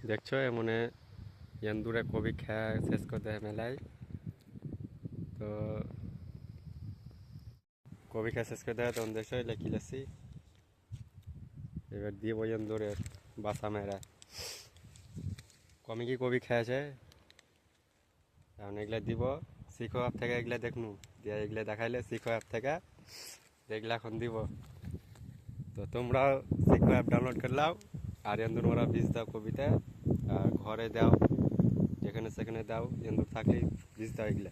দেখছো এমনে এন্দুরে কবি খেয়া শেষ করতে হয় মেলায়। তো কবি খেয়া শেষ করতে হয় তখন দেখছো লেখি লেসি এবার দিয়ে ওই এন্দুরের বাসা মেয়েরা কমে কি কবি খেয়েছে এখন এগুলা দিব। শিখো অ্যাপ থেকে এগুলা দেখনু দিয়ে এগুলা দেখাইলে শিখো অ্যাপ থেকে এগুলা এখন দিব। তো তোমরাও শিখো অ্যাপ ডাউনলোড করে নাও আর এন্দুর ওরা বীজ দাও কবিতা আর ঘরে দাও, যেখানে সেখানে দাও, এন্দুর থাকলেই বীজ দাও এগুলা।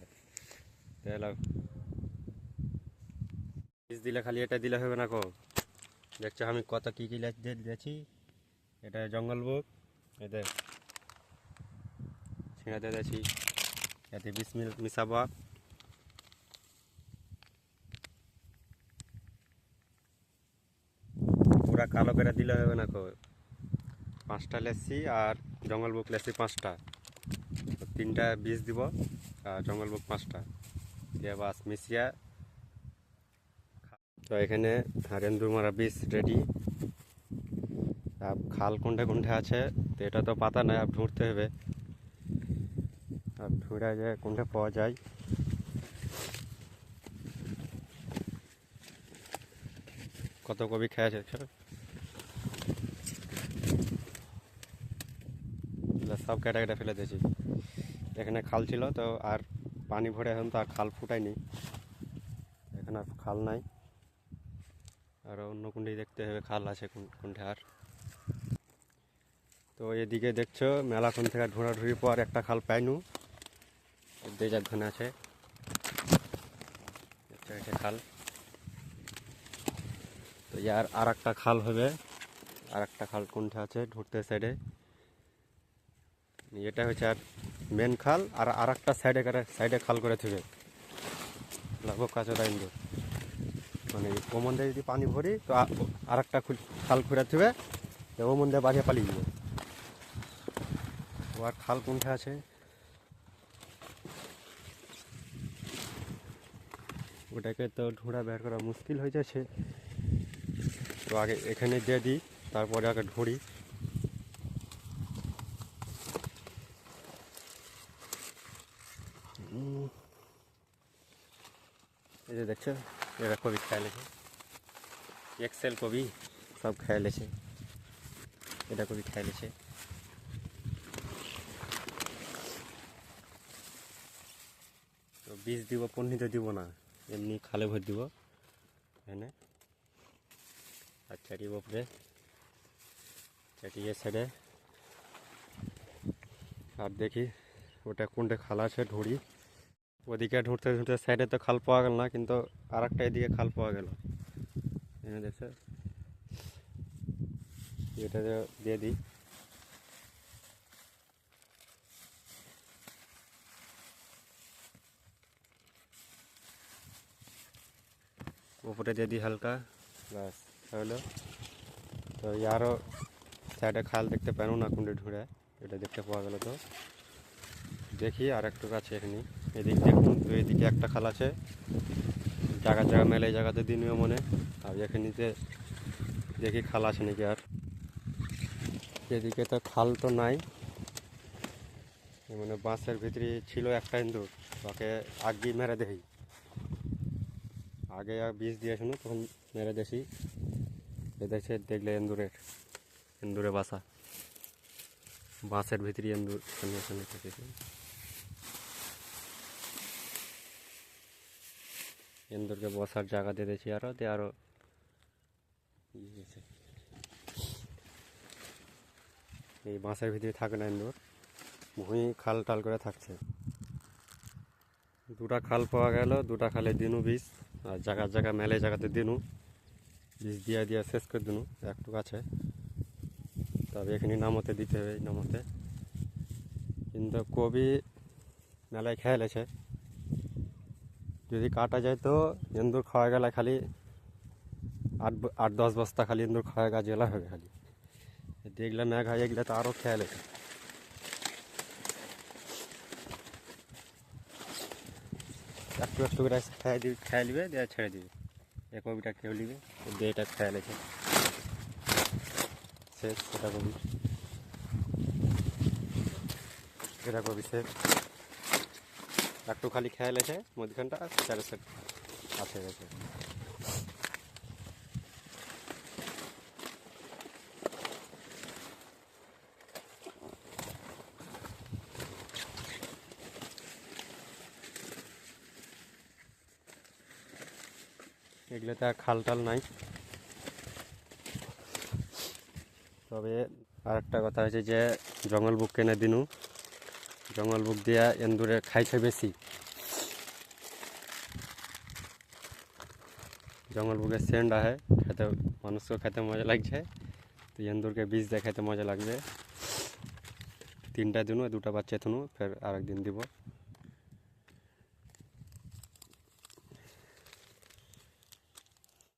তাহলে বীজ দিলে খালি এটা দিলে হবে না কো। দেখছো আমি কত কী কী দিয়েছি। এটা জঙ্গল বুক, এতে ছিঁড়াতে দিয়েছি, এতে বিষ মিশাবো। পুরা কালো করে দিলে হবে না কো। 5টা লেসি আর জঙ্গল বুক লেসি 5টা, 3টা বীজ দিব আর জঙ্গল বুক 5টা দিয়ে বাস মিশিয়া। তো এখানে এন্দুর মারা বীজ রেডি। খাল কোনটা কোনটা আছে তো এটা তো পাতা নাই, আপ ঢুঁড়তে হবে। আর ঢুঁড়া যায় কোনটা পাওয়া যায়। কত কবি খেয়েছে সব কেটে কেটে ফেলে দিয়েছি। এখানে খাল ছিল তো আর পানি ভরে এখন তো আর খাল ফুটায়নি, এখানে আর খাল নাই। আর অন্য কোনটি দেখতে হবে খাল আছে কোনটা। আর তো এদিকে দেখছো মেলাক্ষণ থেকে ঢোড়াঢুড়ির পর একটা খাল পাইনু, দেজারখানে আছে একটা খাল। তো ইয়ার আর একটা খাল হবে, আর একটা খাল কোনটা আছে ঢুকতে সাইডে। এটা হচ্ছে আর মেন খাল, আর আর একটা সাইডে খাল করে থাকবে লাগবো কাঁচা ইন্দু। মানে ও মন্দিরে যদি পানি ভরি তো আর একটা খাল খুঁড়ে থাকবে, ও মন্দিরে বাড়িয়ে পালিয়ে যাবে। ও আর খাল কোনটা আছে ওটাকে তো ঢোঁড়া বের করা মুশকিল হয়ে যাচ্ছে। তো আগে এখানে দিয়ে দিই, তারপরে আগে ঢুঁড়ি। এই যে দেখছো এরা কবি খাই লেছে, এক্সেল কবি সব খাই লেছে, এটা কবি খাই লেছে। তো বীজ দিব পন্নিতে দিব না, এমনি খালে ভর দিব এখানে। আর চারি উপরে চাটিয়ে সাইডে। আর দেখি ওটা কোনটা খাল আছে ঢুঁড়ি। ওদিকে ঢুঁড়তে ঢুঁড়তে সাইডে তো খাল পাওয়া গেল না, কিন্তু আর একটা এদিকে খাল পাওয়া গেল। এখানে দেখছো এটা দিয়ে দিই। উপরে দিয়ে দিই হালকা, ব্যাস হলো। তো আরও সাইডে খাল দেখতে পেনো না কোনটা ঢুঁড়ে, এটা দেখতে পাওয়া গেল। তো দেখি আর একটু কাছে এখানে এদিক দেখুন। তো এদিকে একটা খাল আছে, জায়গা জায়গা মেলে এই জায়গাতে দিনিও মনে। আর এখানেতে দেখি খাল আছে নাকি। আর এদিকে তো খাল তো নাই, মানে বাঁশের ভিতরে ছিল একটা ইন্দুর, ওকে আগে মেরে দেখি। আগে বীজ দিয়ে শুনো তখন মেরে দেখি, দেখছে দেখলে এন্দুরে বাসা বাঁশের ভিতরে এন্দুর সঙ্গে সঙ্গে থেকেছে। এন্দুরকে বসার জায়গা দিয়ে দিয়েছি আরও এই বাঁশের ভিতরে থাকে না এন্দুর, ভুঁই খাল টাল করে থাকছে। 2টা খাল পাওয়া গেল, 2টা খালে দিনু বীজ, আর জায়গা জায়গা মেলে জায়গাতে দিনু বীজ দিয়া শেষ করে দিনু। একটু আছে তবে এখানে নামতে দিতে হবে, নামতে। কিন্তু কবি মেলায় খেয়ে লেছে, যদি কাটা যায় তো এন্দুর খাওয়া গেলে খালি 8-10 বস্তা খালি এন্দুর খাওয়া গাছ গেলা হবে খালি। দেখলে ম্যাঘ হয়ে গেলে তো আরও খেয়ে লেছে। একটু একটু করে খেয়ে নিবে দিয়ে ছেড়ে দিবে। এ কবিটা খেয়ে নিবে দিয়ে এটা খেয়ে লেছে শেষ, সেটা কবি। এরকম বিশেষ একটু খালি খেয়াল আছে মধ্যখানটা চারে সেট আছে গেছে। এগুলোতে আর খাল টাল নাই। তবে আর একটা কথা হয়েছে যে জঙ্গল বুক কেনে দিনু, জঙ্গল বুক দিয়া এন্দুরে খাইছে বেশি। জঙ্গল বুকের সেন্ট আহে খেতে, মানুষকে খেতে মজা লাগছে, তো এন্দুরকে বীজ দিয়ে খেতে মজা লাগবে। 3টা দিনু 2টা বাচ্চা থুনু, ফের আরেকদিন দিব।